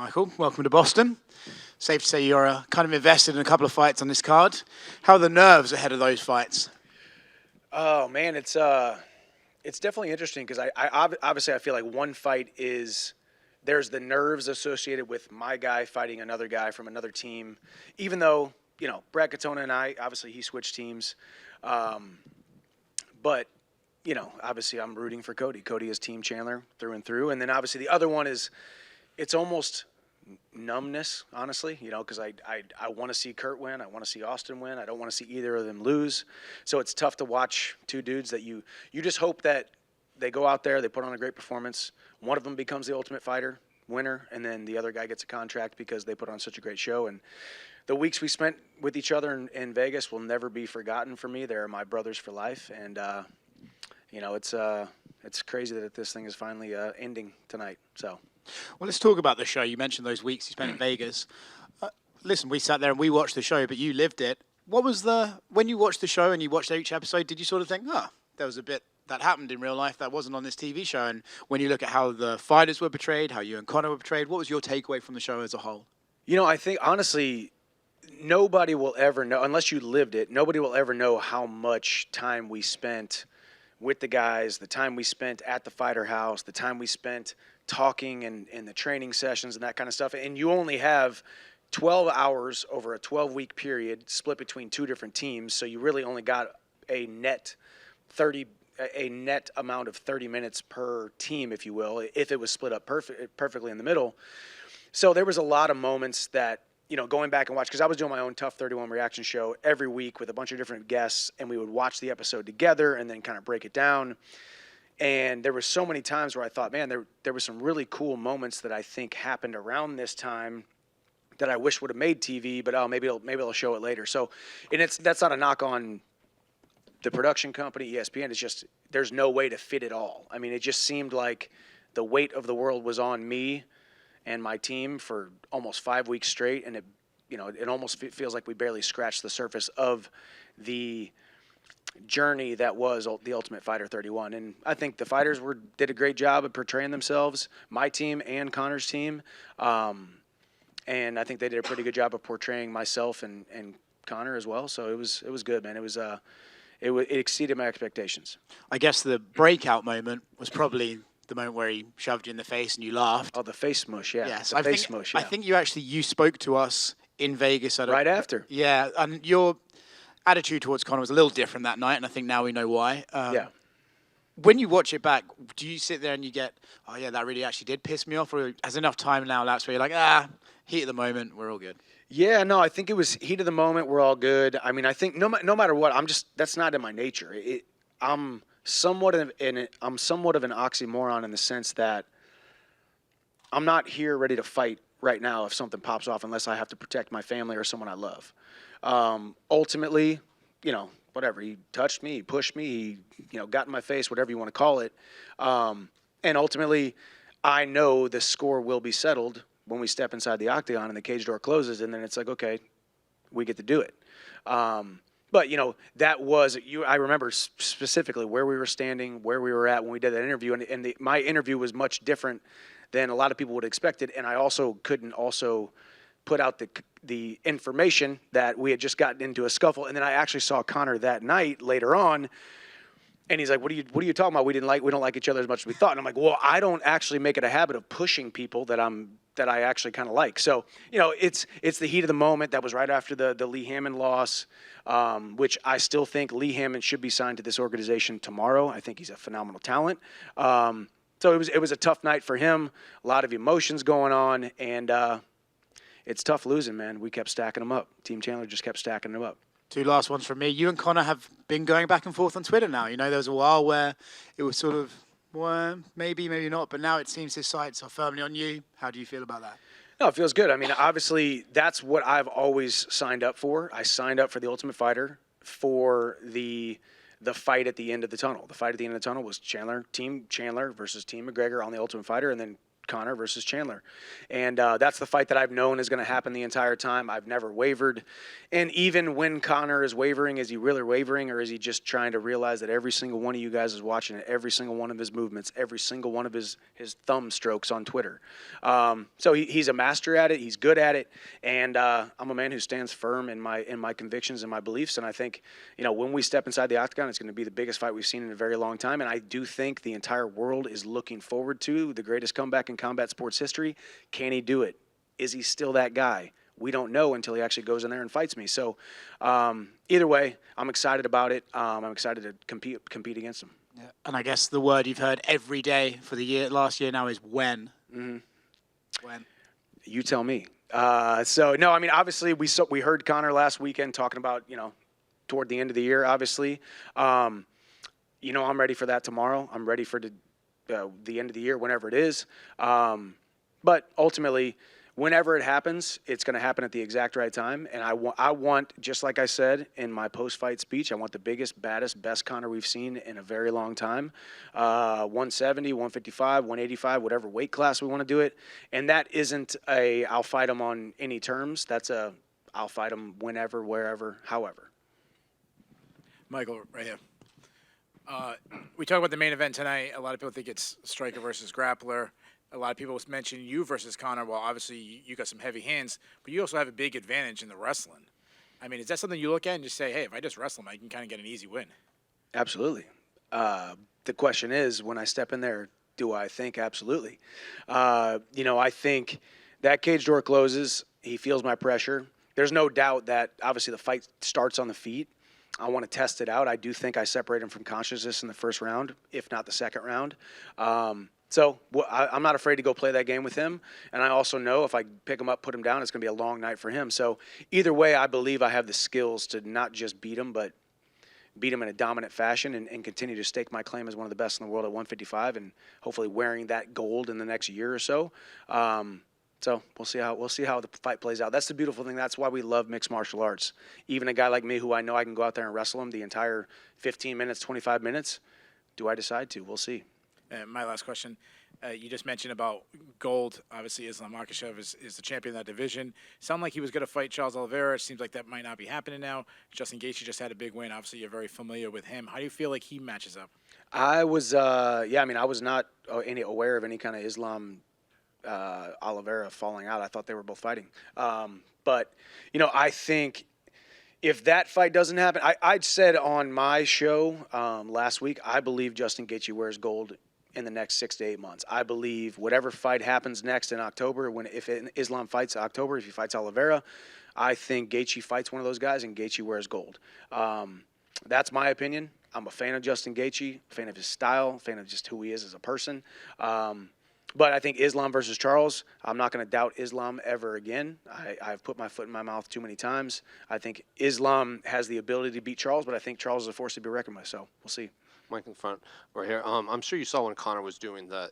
Michael, welcome to Boston. Safe to say you're kind of invested in a couple of fights on this card. How are the nerves ahead of those fights? Oh man, it's definitely interesting because obviously I feel like one fight is there's the nerves associated with my guy fighting another guy from another team, even though Brad Katona and I obviously he switched teams, but obviously I'm rooting for Cody. Cody is Team Chandler through and through, and then obviously the other one is it's almost numbness, honestly, because I want to see Kurt win. I want to see Austin win. I don't want to see either of them lose. So it's tough to watch two dudes that you just hope that they go out there, they put on a great performance. One of them becomes the Ultimate Fighter winner, and then the other guy gets a contract because they put on such a great show. And the weeks we spent with each other in Vegas will never be forgotten for me. They're my brothers for life. And, it's crazy that this thing is finally ending tonight. So. Well, let's talk about the show. You mentioned those weeks you spent in Vegas. Listen, we sat there and we watched the show, but you lived it. When you watched the show and you watched each episode, did you sort of think, there was a bit that happened in real life that wasn't on this TV show? And when you look at how the fighters were portrayed, how you and Conor were portrayed, what was your takeaway from the show as a whole? I think, honestly, nobody will ever know, unless you lived it, nobody will ever know how much time we spent with the guys, the time we spent at the fighter house, the time we spent talking and the training sessions and that kind of stuff. And you only have 12 hours over a 12-week period split between two different teams. So you really only got a net amount of 30 minutes per team, if you will, if it was split up perfectly in the middle. So there was a lot of moments that, going back and watch, because I was doing my own Tough 31 reaction show every week with a bunch of different guests, and we would watch the episode together and then kind of break it down. And there were so many times where I thought, man, there were some really cool moments that I think happened around this time that I wish would have made TV, but maybe they'll show it later. So, and that's not a knock on the production company, ESPN. It's just there's no way to fit it all. I mean, it just seemed like the weight of the world was on me and my team for almost 5 weeks straight, and it almost feels like we barely scratched the surface of the journey that was the Ultimate Fighter 31. And I think the fighters did a great job of portraying themselves, my team and Conor's team. And I think they did a pretty good job of portraying myself and Conor as well. So it was good, man. It exceeded my expectations. I guess the breakout moment was probably the moment where he shoved you in the face and you laughed. Oh, the face smush, yeah. Yes, I think you spoke to us in Vegas right after. Yeah, and your attitude towards Conor was a little different that night, and I think now we know why. Yeah. When you watch it back, do you sit there and you get, oh yeah, that really actually did piss me off, or has enough time now lapsed where you're like, heat of the moment, we're all good? Yeah, no, I think it was heat of the moment, we're all good. I mean, I think no matter what, that's not in my nature. I'm somewhat of an oxymoron in the sense that I'm not here ready to fight right now if something pops off unless I have to protect my family or someone I love. Ultimately, whatever, he touched me, he pushed me, he, got in my face, whatever you want to call it. And ultimately, I know the score will be settled when we step inside the octagon and the cage door closes, and then it's like, okay, we get to do it. But, that was I remember specifically where we were standing, where we were at when we did that interview, and my interview was much different than a lot of people would have expected, and I also couldn't put out the information that we had just gotten into a scuffle. And then I actually saw Conor that night later on, and he's like, what are you talking about? We don't like each other as much as we thought. And I'm like, well, I don't actually make it a habit of pushing people that I actually kind of like. So, it's the heat of the moment. That was right after the Lee Hammond loss, which I still think Lee Hammond should be signed to this organization tomorrow. I think he's a phenomenal talent. So it was a tough night for him, a lot of emotions going on, and it's tough losing, man. We kept stacking them up. Team Chandler just kept stacking them up. Two last ones from me. You and Conor have been going back and forth on Twitter now. There was a while where it was sort of, well, maybe not, but now it seems his sights are firmly on you. How do you feel about that? No, it feels good. I mean, obviously, that's what I've always signed up for. I signed up for the Ultimate Fighter for the fight at the end of the tunnel. The fight at the end of the tunnel was Team Chandler versus Team McGregor on the Ultimate Fighter, and then Conor versus Chandler. And that's the fight that I've known is going to happen the entire time. I've never wavered. And even when Conor is wavering, is he really wavering, or is he just trying to realize that every single one of you guys is watching it, every single one of his movements, every single one of his thumb strokes on Twitter? So he's a master at it. He's good at it. And I'm a man who stands firm in my convictions and my beliefs. And I think, when we step inside the octagon, it's going to be the biggest fight we've seen in a very long time. And I do think the entire world is looking forward to the greatest comeback in combat sports history. Can he do it? Is he still that guy? We don't know until he actually goes in there and fights me. So either way, I'm excited about it. I'm excited to compete against him. Yeah. And I guess the word you've heard every day for the last year now is when. Mm-hmm. When? You tell me. No, I mean, obviously we heard Conor last weekend talking about, toward the end of the year, obviously. I'm ready for that tomorrow. I'm ready for the end of the year, whenever it is. But ultimately, whenever it happens, it's going to happen at the exact right time. And I want, just like I said in my post-fight speech, I want the biggest, baddest, best Conor we've seen in a very long time. 170, 155, 185, whatever weight class we want to do it. And that isn't I'll fight him on any terms. That's I'll fight him whenever, wherever, however. Michael, right here. We talk about the main event tonight. A lot of people think it's striker versus grappler. A lot of people mention you versus Conor. Well, obviously you got some heavy hands, but you also have a big advantage in the wrestling. I mean, is that something you look at and just say, hey, if I just wrestle him, I can kind of get an easy win? Absolutely. The question is, when I step in there, do I think absolutely? I think that cage door closes. He feels my pressure. There's no doubt that obviously the fight starts on the feet. I want to test it out. I do think I separate him from consciousness in the first round, if not the second round. So I'm not afraid to go play that game with him. And I also know if I pick him up, put him down, it's going to be a long night for him. So either way, I believe I have the skills to not just beat him, but beat him in a dominant fashion and continue to stake my claim as one of the best in the world at 155 and hopefully wearing that gold in the next year or so. So we'll see how the fight plays out. That's the beautiful thing. That's why we love mixed martial arts. Even a guy like me who I know I can go out there and wrestle him the entire 15 minutes, 25 minutes. Do I decide to? We'll see. My last question. You just mentioned about gold. Obviously, Islam Makhachev is the champion of that division. Sounded like he was going to fight Charles Oliveira. It seems like that might not be happening now. Justin Gaethje just had a big win. Obviously, you're very familiar with him. How do you feel like he matches up? I was not aware of any kind of Islam Oliveira falling out. I thought they were both fighting. But I think if that fight doesn't happen, I'd said on my show last week, I believe Justin Gaethje wears gold in the next 6 to 8 months. I believe whatever fight happens next in October, if Islam fights October, if he fights Oliveira, I think Gaethje fights one of those guys and Gaethje wears gold. That's my opinion. I'm a fan of Justin Gaethje, a fan of his style, a fan of just who he is as a person. But I think Islam versus Charles, I'm not going to doubt Islam ever again. I've put my foot in my mouth too many times. I think Islam has the ability to beat Charles, but I think Charles is a force to be reckoned with, so we'll see. Mike in front right here. I'm sure you saw when Conor was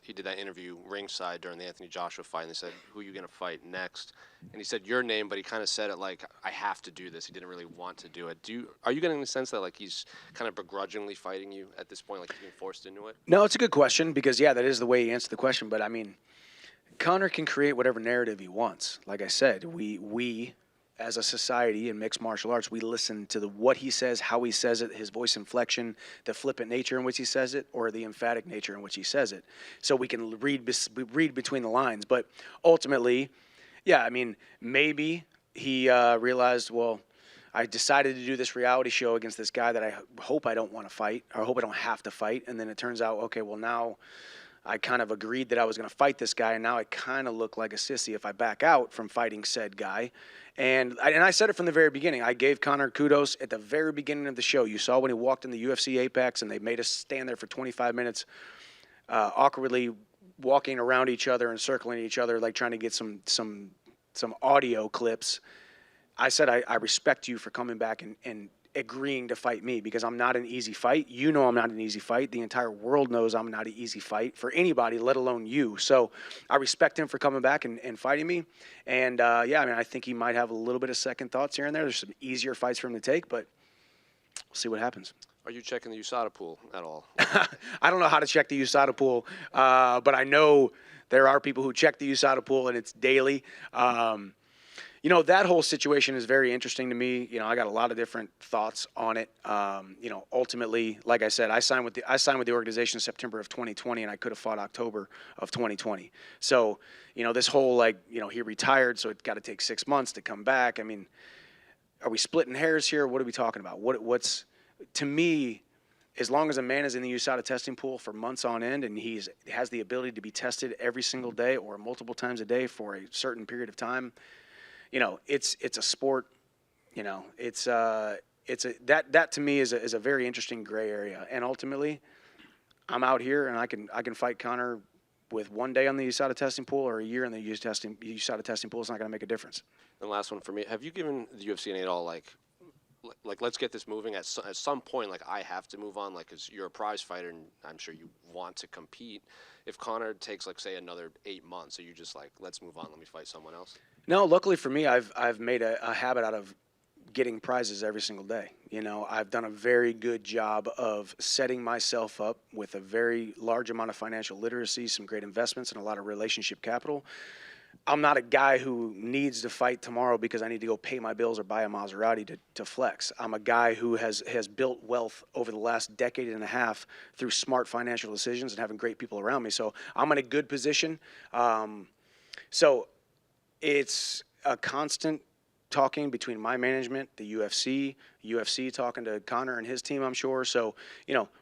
he did that interview ringside during the Anthony Joshua fight, and they said, who are you going to fight next? And he said your name, but he kind of said it like, I have to do this. He didn't really want to do it. Are you getting the sense that like he's kind of begrudgingly fighting you at this point, like he's being forced into it? No, it's a good question because, that is the way he answered the question. But, I mean, Conor can create whatever narrative he wants. Like I said, we as a society in mixed martial arts, we listen to what he says, how he says it, his voice inflection, the flippant nature in which he says it, or the emphatic nature in which he says it. So we can read between the lines. But ultimately, maybe he realized, well, I decided to do this reality show against this guy that I hope I don't want to fight, or I hope I don't have to fight. And then it turns out, okay, well, now I kind of agreed that I was going to fight this guy, and now I kind of look like a sissy if I back out from fighting said guy. And I said it from the very beginning. I gave Conor kudos at the very beginning of the show. You saw when he walked in the UFC Apex, and they made us stand there for 25 minutes, awkwardly walking around each other and circling each other, like trying to get some audio clips. I said, I respect you for coming back and agreeing to fight me because I'm not an easy fight. You know I'm not an easy fight. The entire world knows I'm not an easy fight for anybody, let alone you. So I respect him for coming back and fighting me. And, I think he might have a little bit of second thoughts here and there. There's some easier fights for him to take, but we'll see what happens. Are you checking the USADA pool at all? I don't know how to check the USADA pool, but I know there are people who check the USADA pool, and it's daily. That whole situation is very interesting to me. I got a lot of different thoughts on it. Ultimately, like I said, I signed with the organization in September of 2020, and I could have fought October of 2020. So, this whole he retired, so it got to take 6 months to come back. I mean, are we splitting hairs here? What are we talking about? What's to me? As long as a man is in the USADA testing pool for months on end, and he has the ability to be tested every single day or multiple times a day for a certain period of time. It's a sport. That to me is a very interesting gray area. And ultimately, I'm out here and I can fight Conor with 1 day on the USADA testing pool or a year in the USADA testing pool. It's not going to make a difference. And last one for me: have you given the UFC any at all like let's get this moving at some point? Like, I have to move on, like, because you're a prize fighter and I'm sure you want to compete. If Conor takes, like, say, another 8 months, are you just like, let's move on, let me fight someone else? No, luckily for me, I've made a habit out of getting prizes every single day. I've done a very good job of setting myself up with a very large amount of financial literacy, some great investments, and a lot of relationship capital. I'm not a guy who needs to fight tomorrow because I need to go pay my bills or buy a Maserati to flex. I'm a guy who has built wealth over the last decade and a half through smart financial decisions and having great people around me. So I'm in a good position. So it's a constant talking between my management, the UFC talking to Conor and his team, I'm sure. So,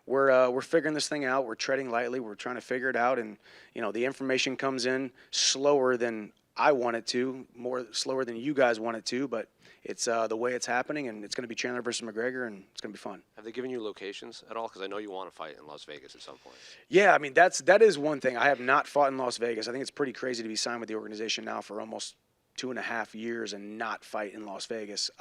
we're figuring this thing out. We're treading lightly. We're trying to figure it out. And, the information comes in slower than I want it to, more slower than you guys want it to. But it's the way it's happening, and it's going to be Chandler versus McGregor, and it's going to be fun. Have they given you locations at all? Because I know you want to fight in Las Vegas at some point. Yeah, I mean, that is one thing. I have not fought in Las Vegas. I think it's pretty crazy to be signed with the organization now for almost 2.5 years and not fight in Las Vegas.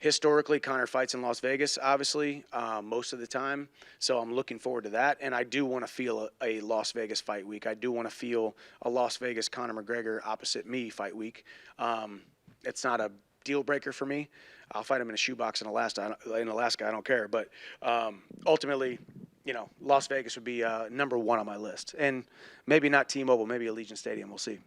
Historically, Conor fights in Las Vegas, obviously, most of the time. So I'm looking forward to that. And I do want to feel a Las Vegas fight week. I do want to feel a Las Vegas Conor McGregor opposite me fight week. It's not a deal breaker for me. I'll fight him in a shoebox in Alaska. I don't care. But ultimately, Las Vegas would be number one on my list. And maybe not T-Mobile, maybe Allegiant Stadium. We'll see.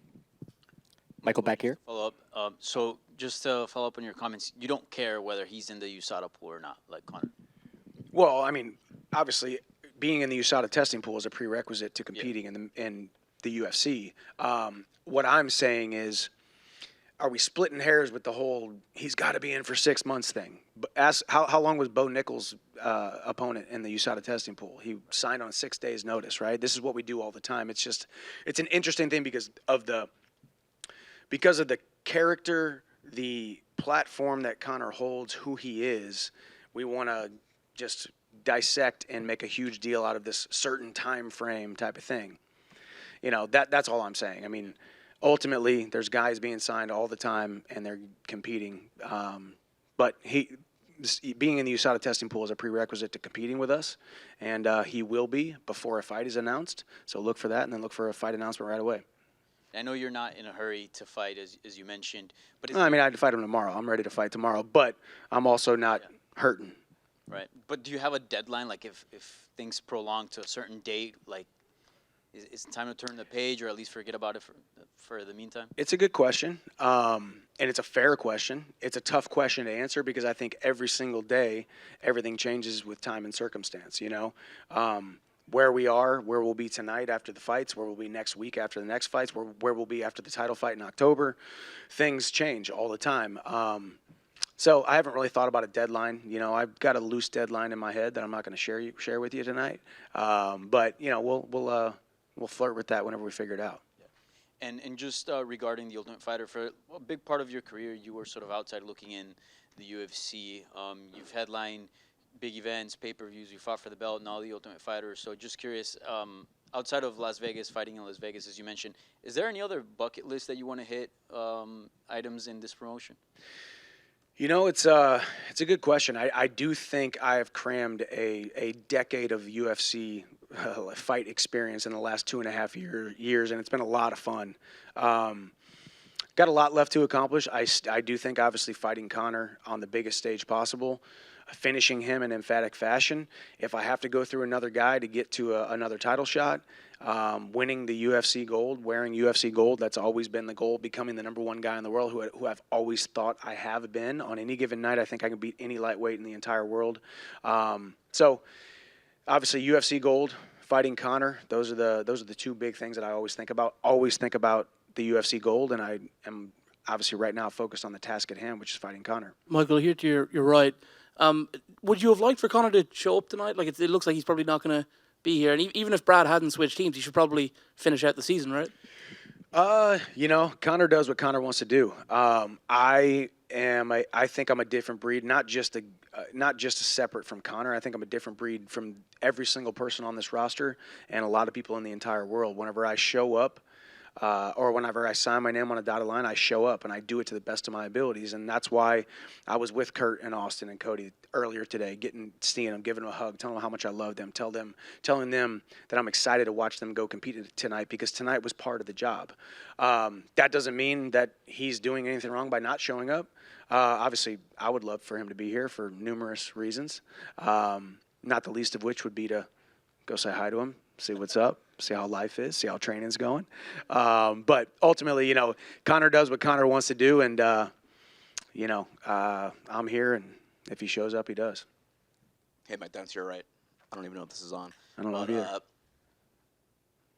Michael, back here. Follow up. So just to follow up on your comments, you don't care whether he's in the USADA pool or not, like Conor. Well, I mean, obviously, being in the USADA testing pool is a prerequisite to competing in the UFC. What I'm saying is, are we splitting hairs with the whole he's got to be in for 6 months thing? Ask how long was Bo Nickel's opponent in the USADA testing pool? He signed on 6 days' notice, right? This is what we do all the time. It's an interesting thing because of the character, the platform that Conor holds, who he is. We want to just dissect and make a huge deal out of this certain time frame type of thing. That's all I'm saying. I mean, ultimately, there's guys being signed all the time and they're competing. But being in the USADA testing pool is a prerequisite to competing with us, and he will be before a fight is announced. So look for that, and then look for a fight announcement right away. I know you're not in a hurry to fight, as you mentioned. But I'd fight him tomorrow. I'm ready to fight tomorrow, but I'm also not hurting. Right. But do you have a deadline? Like, if things prolong to a certain date, like, is it time to turn the page or at least forget about it for the meantime? It's a good question, and it's a fair question. It's a tough question to answer because I think every single day everything changes with time and circumstance, where we are, where we'll be tonight after the fights, where we'll be next week after the next fights, where we'll be after the title fight in October. Things change all the time. So I haven't really thought about a deadline. I've got a loose deadline in my head that I'm not going to share with you tonight. But we'll flirt with that whenever we figure it out. And just regarding the Ultimate Fighter, for a big part of your career, you were sort of outside looking in the UFC. You've headlined big events, pay-per-views, you fought for the belt, and all the Ultimate Fighter. So just curious, outside of Las Vegas, fighting in Las Vegas, as you mentioned, is there any other bucket list that you want to hit, items in this promotion? It's a good question. I do think I have crammed a decade of UFC fight experience in the last 2.5 years, and it's been a lot of fun. Got a lot left to accomplish. I do think, obviously, fighting Conor on the biggest stage possible, finishing him in emphatic fashion. If I have to go through another guy to get to another title shot, winning the UFC gold, wearing UFC gold, that's always been the goal, becoming the number one guy in the world, who I've always thought I have been. On any given night, I think I can beat any lightweight in the entire world. So obviously UFC gold, fighting Conor, those are the two big things that I always think about. Always think about the UFC gold, and I am obviously right now focused on the task at hand, which is fighting Conor. Michael, here to you're right. Would you have liked for Conor to show up tonight? Like, it looks like he's probably not going to be here. And even if Brad hadn't switched teams, he should probably finish out the season, right? Conor does what Conor wants to do. I think I'm a different breed, not just a separate from Conor. I think I'm a different breed from every single person on this roster and a lot of people in the entire world. Whenever I show up, or whenever I sign my name on a dotted line, I show up and I do it to the best of my abilities. And that's why I was with Kurt and Austin and Cody earlier today, seeing them, giving them a hug, telling them how much I love them, telling them that I'm excited to watch them go compete tonight, because tonight was part of the job. That doesn't mean that he's doing anything wrong by not showing up. Obviously, I would love for him to be here for numerous reasons, not the least of which would be to go say hi to him, see what's up, see how life is, see how training's going. But ultimately, Conor does what Conor wants to do, and, I'm here, and if he shows up, he does. Hey, Mike, down to your right. I don't even know if this is on. I don't know either.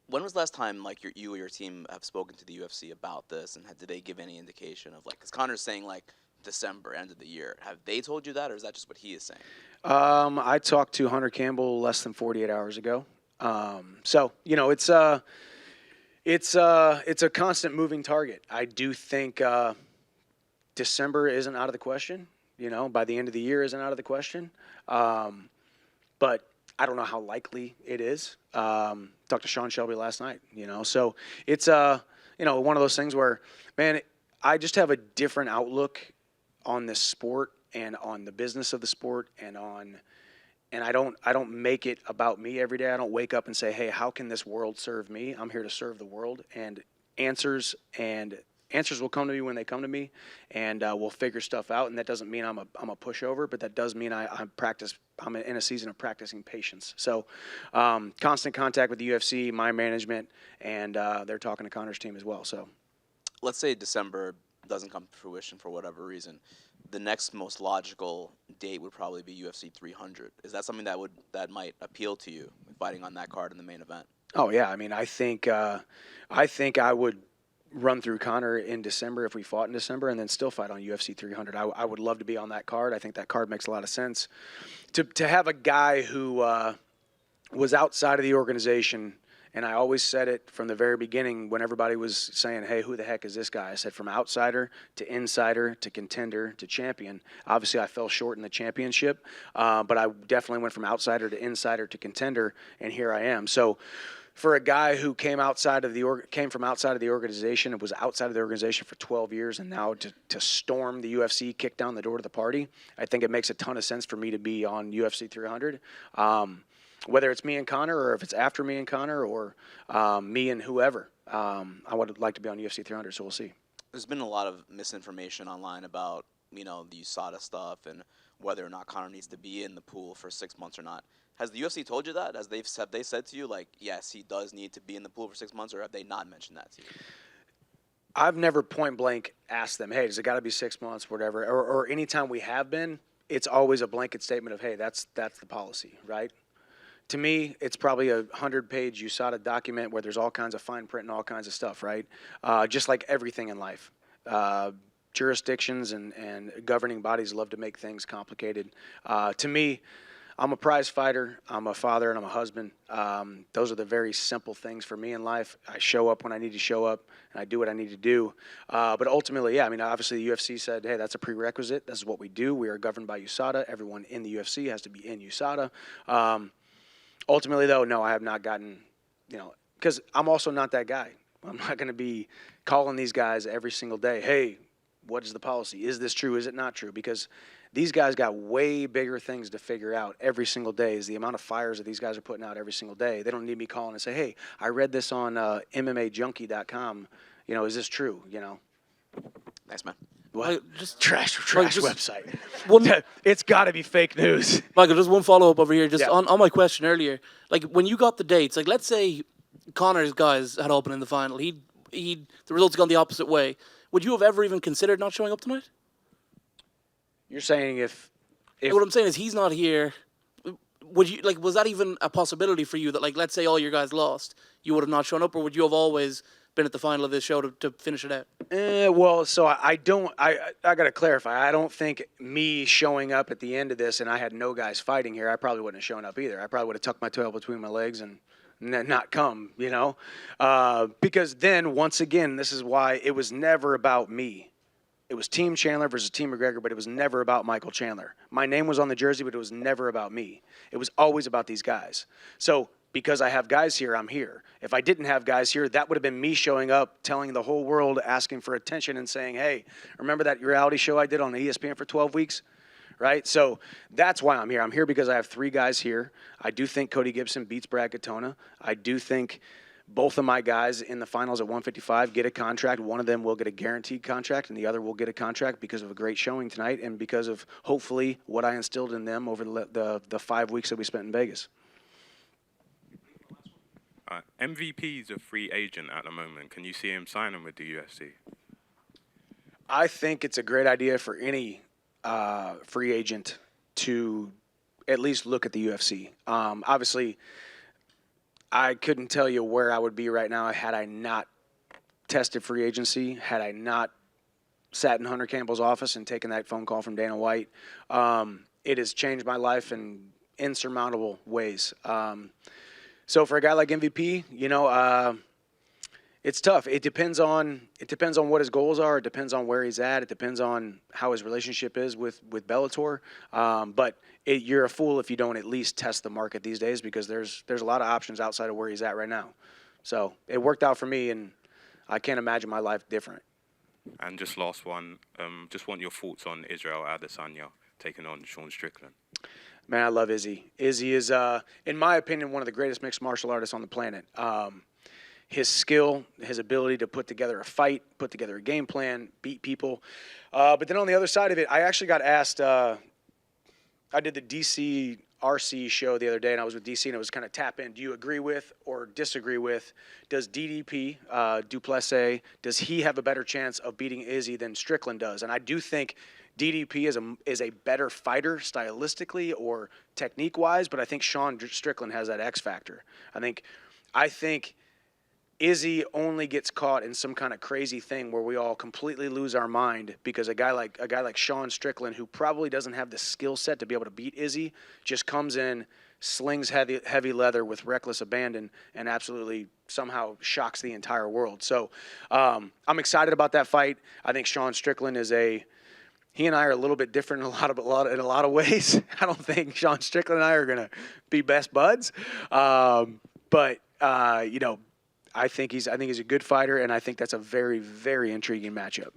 When was the last time, you or your team have spoken to the UFC about this, and did they give any indication of, because Conor's saying, December, end of the year. Have they told you that, or is that just what he is saying? I talked to Hunter Campbell less than 48 hours ago. It's a constant moving target. I do think December isn't out of the question. By the end of the year isn't out of the question. But I don't know how likely it is. Talked to Sean Shelby last night. So it's one of those things where, man, I just have a different outlook on this sport and on the business of the sport and I don't make it about me every day. I don't wake up and say, hey, how can this world serve me? I'm here to serve the world, and answers will come to me when they come to me, and we'll figure stuff out. And that doesn't mean I'm a pushover, but that does mean I'm in a season of practicing patience. So constant contact with the UFC, my management, and they're talking to Conor's team as well. So let's say December doesn't come to fruition for whatever reason. The next most logical date would probably be UFC 300. Is that something that might appeal to you, fighting on that card in the main event? Oh yeah, I mean, I think I would run through Conor in December if we fought in December, and then still fight on UFC 300. I would love to be on that card. I think that card makes a lot of sense. To have a guy who was outside of the organization. And I always said it from the very beginning when everybody was saying, hey, who the heck is this guy? I said from outsider to insider to contender to champion. Obviously, I fell short in the championship, but I definitely went from outsider to insider to contender, and here I am. So for a guy who came from outside of the organization and was outside of the organization for 12 years and now to storm the UFC, kick down the door to the party, I think it makes a ton of sense for me to be on UFC 300. Whether it's me and Conor or if it's after me and Conor or me and whoever, I would like to be on UFC 300, so we'll see. There's been a lot of misinformation online about, the USADA stuff and whether or not Conor needs to be in the pool for 6 months or not. Has the UFC told you that? Have they said to you, yes, he does need to be in the pool for 6 months, or have they not mentioned that to you? I've never point blank asked them, hey, does it got to be 6 months, whatever, or anytime we have been, it's always a blanket statement of, hey, that's the policy, right? To me, it's probably a 100-page USADA document where there's all kinds of fine print and all kinds of stuff, right? Just like everything in life. Jurisdictions and governing bodies love to make things complicated. To me, I'm a prize fighter, I'm a father, and I'm a husband. Those are the very simple things for me in life. I show up when I need to show up, and I do what I need to do. But ultimately, yeah, I mean, obviously the UFC said, hey, that's a prerequisite. This is what we do. We are governed by USADA. Everyone in the UFC has to be in USADA. Ultimately, though, no, I have not gotten, because I'm also not that guy. I'm not going to be calling these guys every single day, hey, what is the policy? Is this true? Is it not true? Because these guys got way bigger things to figure out every single day is the amount of fires that these guys are putting out every single day. They don't need me calling and say, hey, I read this on MMA Junkie.com. Is this true? Thanks, man. What? Just Trash just website. one, It's got to be fake news. Michael, just one follow up over here, just Yeah. on my question earlier. Like when you got the dates, like let's say Connor's guys had opened in the final, the results had gone the opposite way. Would you have ever even considered not showing up tonight? You're saying if What I'm saying is he's not here. Would you was that even a possibility for you that let's say all your guys lost, you would have not shown up, or would you have always been at the final of this show to finish it out? well, so I don't. I got to clarify. I don't think me showing up at the end of this and I had no guys fighting here, I probably wouldn't have shown up either. I probably would have tucked my tail between my legs and not come. Because then once again, this is why it was never about me. It was Team Chandler versus Team McGregor, but it was never about Michael Chandler. My name was on the jersey, but it was never about me. It was always about these guys. So because I have guys here, I'm here. If I didn't have guys here, that would have been me showing up, telling the whole world, asking for attention and saying, hey, remember that reality show I did on ESPN for 12 weeks? Right? So that's why I'm here. I'm here because I have 3 guys here. I do think Cody Gibson beats Brad Katona. I do think both of my guys in the finals at 155 get a contract. One of them will get a guaranteed contract, and the other will get a contract because of a great showing tonight and because of, hopefully, what I instilled in them over the 5 weeks that we spent in Vegas. MVP's a free agent at the moment. Can you see him signing with the UFC? I think it's a great idea for any free agent to at least look at the UFC. Obviously, I couldn't tell you where I would be right now had I not tested free agency, had I not sat in Hunter Campbell's office and taken that phone call from Dana White. It has changed my life in insurmountable ways. So for a guy like MVP, it's tough. It depends on what his goals are. It depends on where he's at. It depends on how his relationship is with Bellator. But you're a fool if you don't at least test the market these days because there's a lot of options outside of where he's at right now. So it worked out for me, and I can't imagine my life different. And just last one, just want your thoughts on Israel Adesanya taking on Sean Strickland. Man, I love Izzy. Izzy is, in my opinion, one of the greatest mixed martial artists on the planet. His skill, his ability to put together a fight, put together a game plan, beat people. But then on the other side of it, I actually got asked, I did the DC RC show the other day, and I was with DC, and it was kind of tap in. Do you agree with or disagree with, does DDP, Duplessis, does he have a better chance of beating Izzy than Strickland does? And I do think DDP is a better fighter stylistically or technique-wise, but I think Sean Strickland has that X factor. I think Izzy only gets caught in some kind of crazy thing where we all completely lose our mind because a guy like Sean Strickland, who probably doesn't have the skill set to be able to beat Izzy, just comes in, slings heavy leather with reckless abandon, and absolutely somehow shocks the entire world. So I'm excited about that fight. I think Sean Strickland he and I are a little bit different in a lot of ways. I don't think Sean Strickland and I are gonna be best buds, but I think he's a good fighter, and I think that's a very, very intriguing matchup.